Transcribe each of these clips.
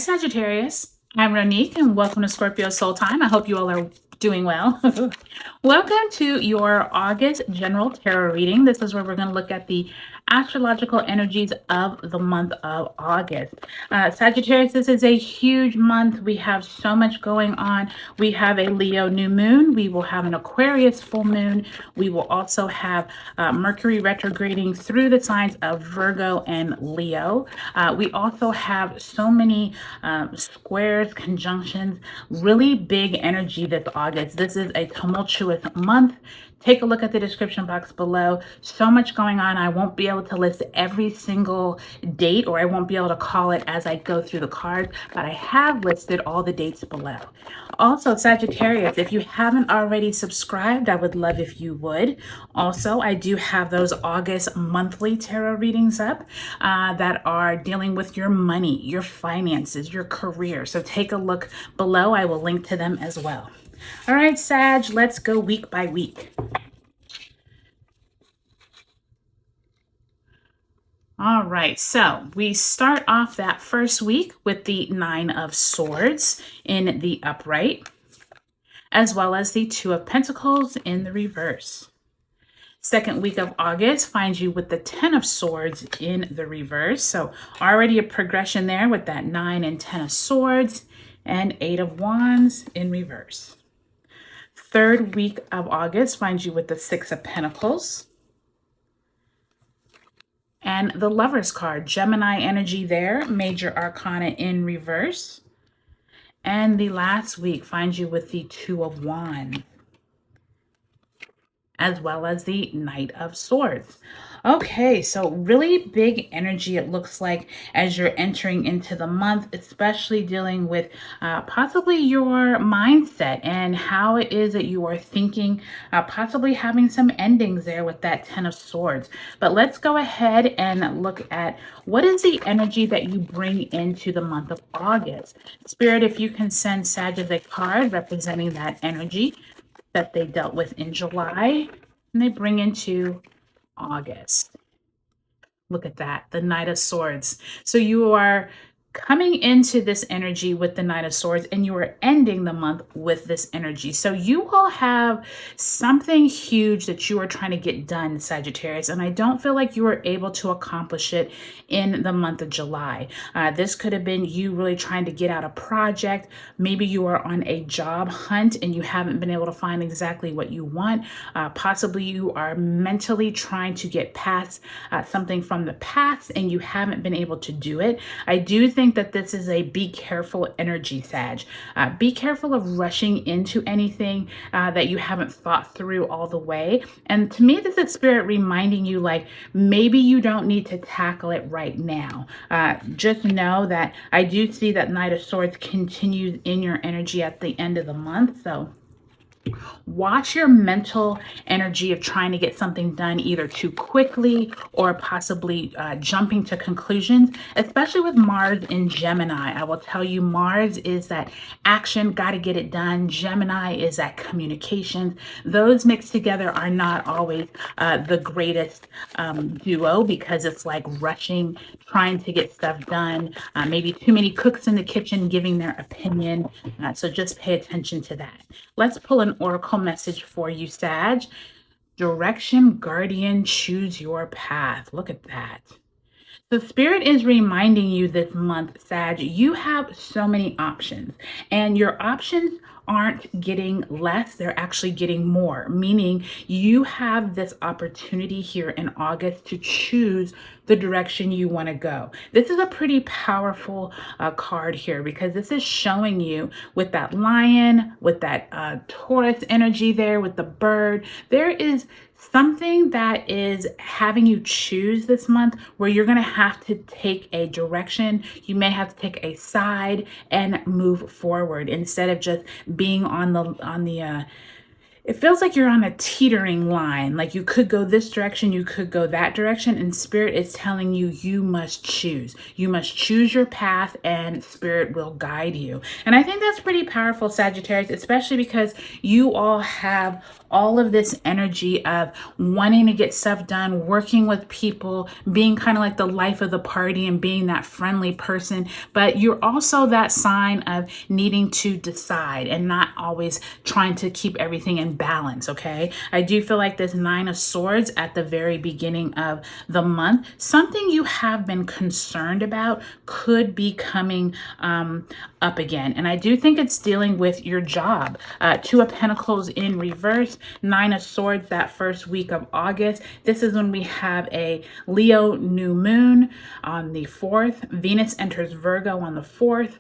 Sagittarius. I'm Ronique and welcome to Scorpio Soul Time. I hope you all are doing well. Welcome to your August general tarot reading. This is where we're going to look at the astrological energies of the month of August. Sagittarius, this is a huge month. We have so much going on. We have a Leo new moon. We will have an Aquarius full moon. We will also have Mercury retrograding through the signs of Virgo and Leo. We also have so many squares, conjunctions, really big energy this August. This is a tumultuous month. Take a look at the description box below. So much going on. I won't be able to list every single date, or I won't be able to call it as I go through the cards, but I have listed all the dates below. Also, Sagittarius, if you haven't already subscribed, I would love if you would. Also, I do have those August monthly tarot readings up that are dealing with your money, your finances, your career. So take a look below. I will link to them as well. All right, Sag, let's go week by week. All right, so we start off that first week with the Nine of Swords in the upright, as well as the Two of Pentacles in the reverse. Second week of August finds you with the Ten of Swords in the reverse. So already a progression there with that 9 and 10 of Swords and 8 of Wands in reverse. Third week of August finds you with the 6 of Pentacles and the Lover's card, Gemini energy there, Major Arcana in reverse. And the last week finds you with the 2 of Wands, as well as the Knight of Swords. Okay, so really big energy it looks like as you're entering into the month, especially dealing with possibly your mindset and how it is that you are thinking, possibly having some endings there with that 10 of Swords. But let's go ahead and look at what is the energy that you bring into the month of August. Spirit, if you can send Sag a card representing that energy that they dealt with in July and they bring into August. Look at that, the Knight of Swords. So you are coming into this energy with the Knight of Swords and you are ending the month with this energy. So you will have something huge that you are trying to get done, Sagittarius, and I don't feel like you were able to accomplish it in the month of July. This could have been you really trying to get out a project. Maybe you are on a job hunt and you haven't been able to find exactly what you want. Possibly you are mentally trying to get past something from the past and you haven't been able to do it. I do think that this is a be careful energy, Sag. Be careful of rushing into anything that you haven't thought through all the way. And to me, this is Spirit reminding you, like, maybe you don't need to tackle it right now. Just know that I do see that Knight of Swords continues in your energy at the end of the month. So watch your mental energy of trying to get something done either too quickly or possibly jumping to conclusions, especially with Mars in Gemini. I will tell you, Mars is that action, got to get it done. Gemini is that communications. Those mixed together are not always the greatest duo, because it's like rushing, trying to get stuff done. Maybe too many cooks in the kitchen giving their opinion. So just pay attention to that. Let's pull an oracle message for you, Sag. Direction, guardian, choose your path. Look at that. So Spirit is reminding you this month, Sag, you have so many options, and your options aren't getting less, they're actually getting more, meaning you have this opportunity here in August to choose the direction you want to go. This is a pretty powerful card here, because this is showing you with that lion, with that Taurus energy there, with the bird, there is something that is having you choose this month where you're going to have to take a direction. You may have to take a side and move forward instead of just being on the it feels like you're on a teetering line. Like you could go this direction, you could go that direction, and Spirit is telling you, you must choose. You must choose your path, and Spirit will guide you. And I think that's pretty powerful, Sagittarius, especially because you all have all of this energy of wanting to get stuff done, working with people, being kind of like the life of the party and being that friendly person. But you're also that sign of needing to decide and not always trying to keep everything in balance, okay? I do feel like this Nine of Swords at the very beginning of the month, something you have been concerned about could be coming up again. And I do think it's dealing with your job. Two of Pentacles in reverse, Nine of Swords that first week of August. This is when we have a Leo new moon on the 4th. Venus enters Virgo on the 4th.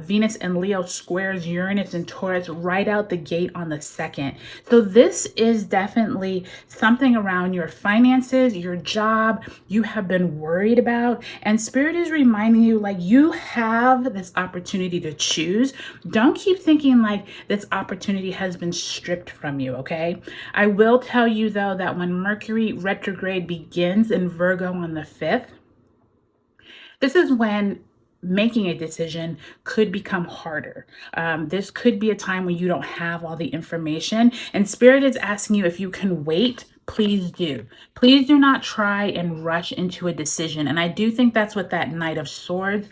Venus and Leo squares Uranus and Taurus right out the gate on the 2nd. So this is definitely something around your finances, your job, you have been worried about. And Spirit is reminding you, like, you have this opportunity to choose. Don't keep thinking like this opportunity has been stripped from you, okay? I will tell you, though, that when Mercury retrograde begins in Virgo on the 5th, this is when making a decision could become harder. This could be a time when you don't have all the information, and Spirit is asking you if you can wait. Please do. Please do not try and rush into a decision. And I do think that's what that Knight of Swords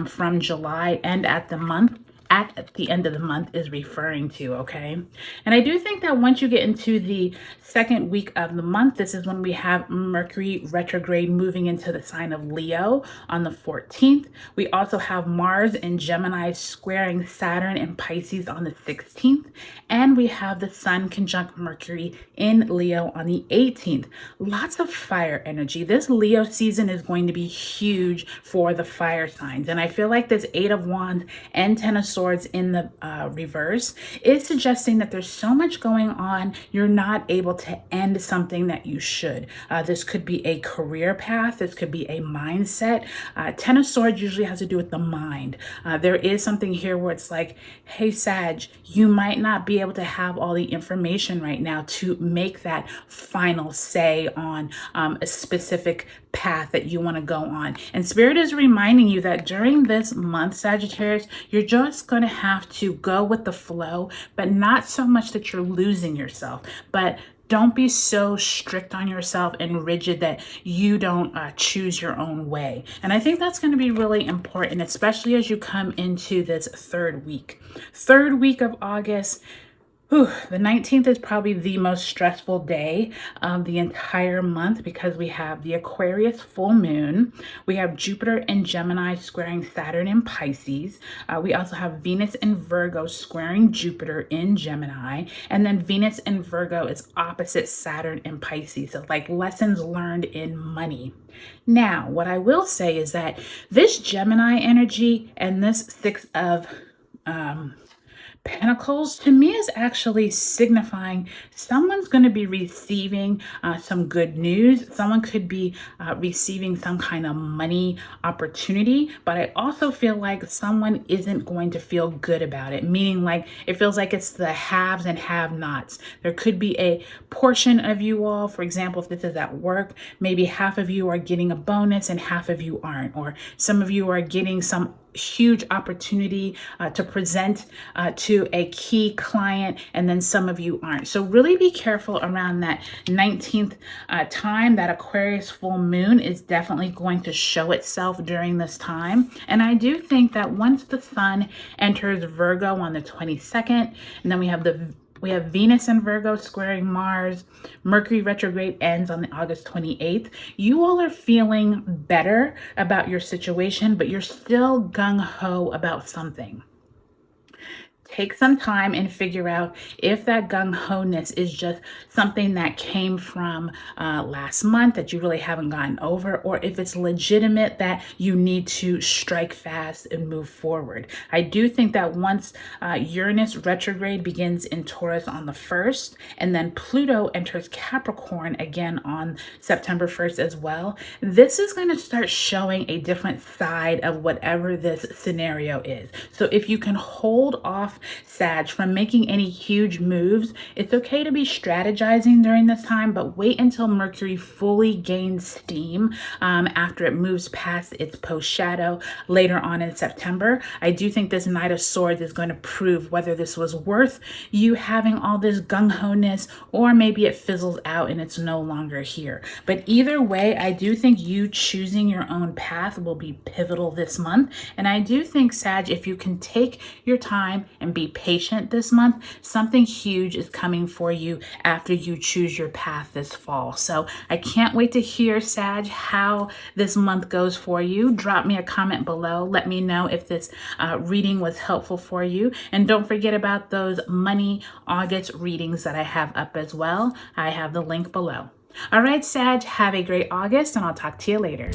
from July and at the end of the month is referring to, okay? And I do think that once you get into the second week of the month, this is when we have Mercury retrograde moving into the sign of Leo on the 14th. We also have Mars in Gemini squaring Saturn in Pisces on the 16th. And we have the Sun conjunct Mercury in Leo on the 18th. Lots of fire energy. This Leo season is going to be huge for the fire signs. And I feel like this Eight of Wands and Ten of Swords in the reverse is suggesting that there's so much going on, you're not able to end something that you should. This could be a career path. This could be a mindset. Ten of Swords usually has to do with the mind. There is something here where it's like, hey, Sag, you might not be able to have all the information right now to make that final say on a specific path that you want to go on. And Spirit is reminding you that during this month, Sagittarius, you're just going to have to go with the flow, but not so much that you're losing yourself, but don't be so strict on yourself and rigid that you don't choose your own way. And I think that's going to be really important, especially as you come into this third week. Third week of August. The 19th is probably the most stressful day of the entire month because we have the Aquarius full moon. We have Jupiter in Gemini squaring Saturn in Pisces. We also have Venus in Virgo squaring Jupiter in Gemini. And then Venus in Virgo is opposite Saturn in Pisces. So like lessons learned in money. Now, what I will say is that this Gemini energy and this Six of Pentacles to me is actually signifying someone's going to be receiving some good news. Someone could be receiving some kind of money opportunity, but I also feel like someone isn't going to feel good about it, meaning like it feels like it's the haves and have-nots. There could be a portion of you all, for example, if this is at work, maybe half of you are getting a bonus and half of you aren't, or some of you are getting some huge opportunity to present to a key client, and then some of you aren't. So really be careful around that 19th time. That Aquarius full moon is definitely going to show itself during this time. And I do think that once the Sun enters Virgo on the 22nd, and then we have Venus in Virgo squaring Mars. Mercury retrograde ends on the August 28th. You all are feeling better about your situation, but you're still gung-ho about something. Take some time and figure out if that gung-ho-ness is just something that came from last month that you really haven't gotten over, or if it's legitimate that you need to strike fast and move forward. I do think that once Uranus retrograde begins in Taurus on the 1st, and then Pluto enters Capricorn again on September 1st as well, this is going to start showing a different side of whatever this scenario is. So if you can hold off Sag, from making any huge moves. It's okay to be strategizing during this time, but wait until Mercury fully gains steam after it moves past its post shadow later on in September. I do think this Knight of Swords is going to prove whether this was worth you having all this gung-ho-ness, or maybe it fizzles out and it's no longer here. But either way, I do think you choosing your own path will be pivotal this month. And I do think, Sag, if you can take your time and be patient this month, something huge is coming for you after you choose your path this fall. So I can't wait to hear, Sag, how this month goes for you. Drop me a comment below. Let me know if this reading was helpful for you. And don't forget about those money August readings that I have up as well. I have the link below. All right, Sag, have a great August, and I'll talk to you later.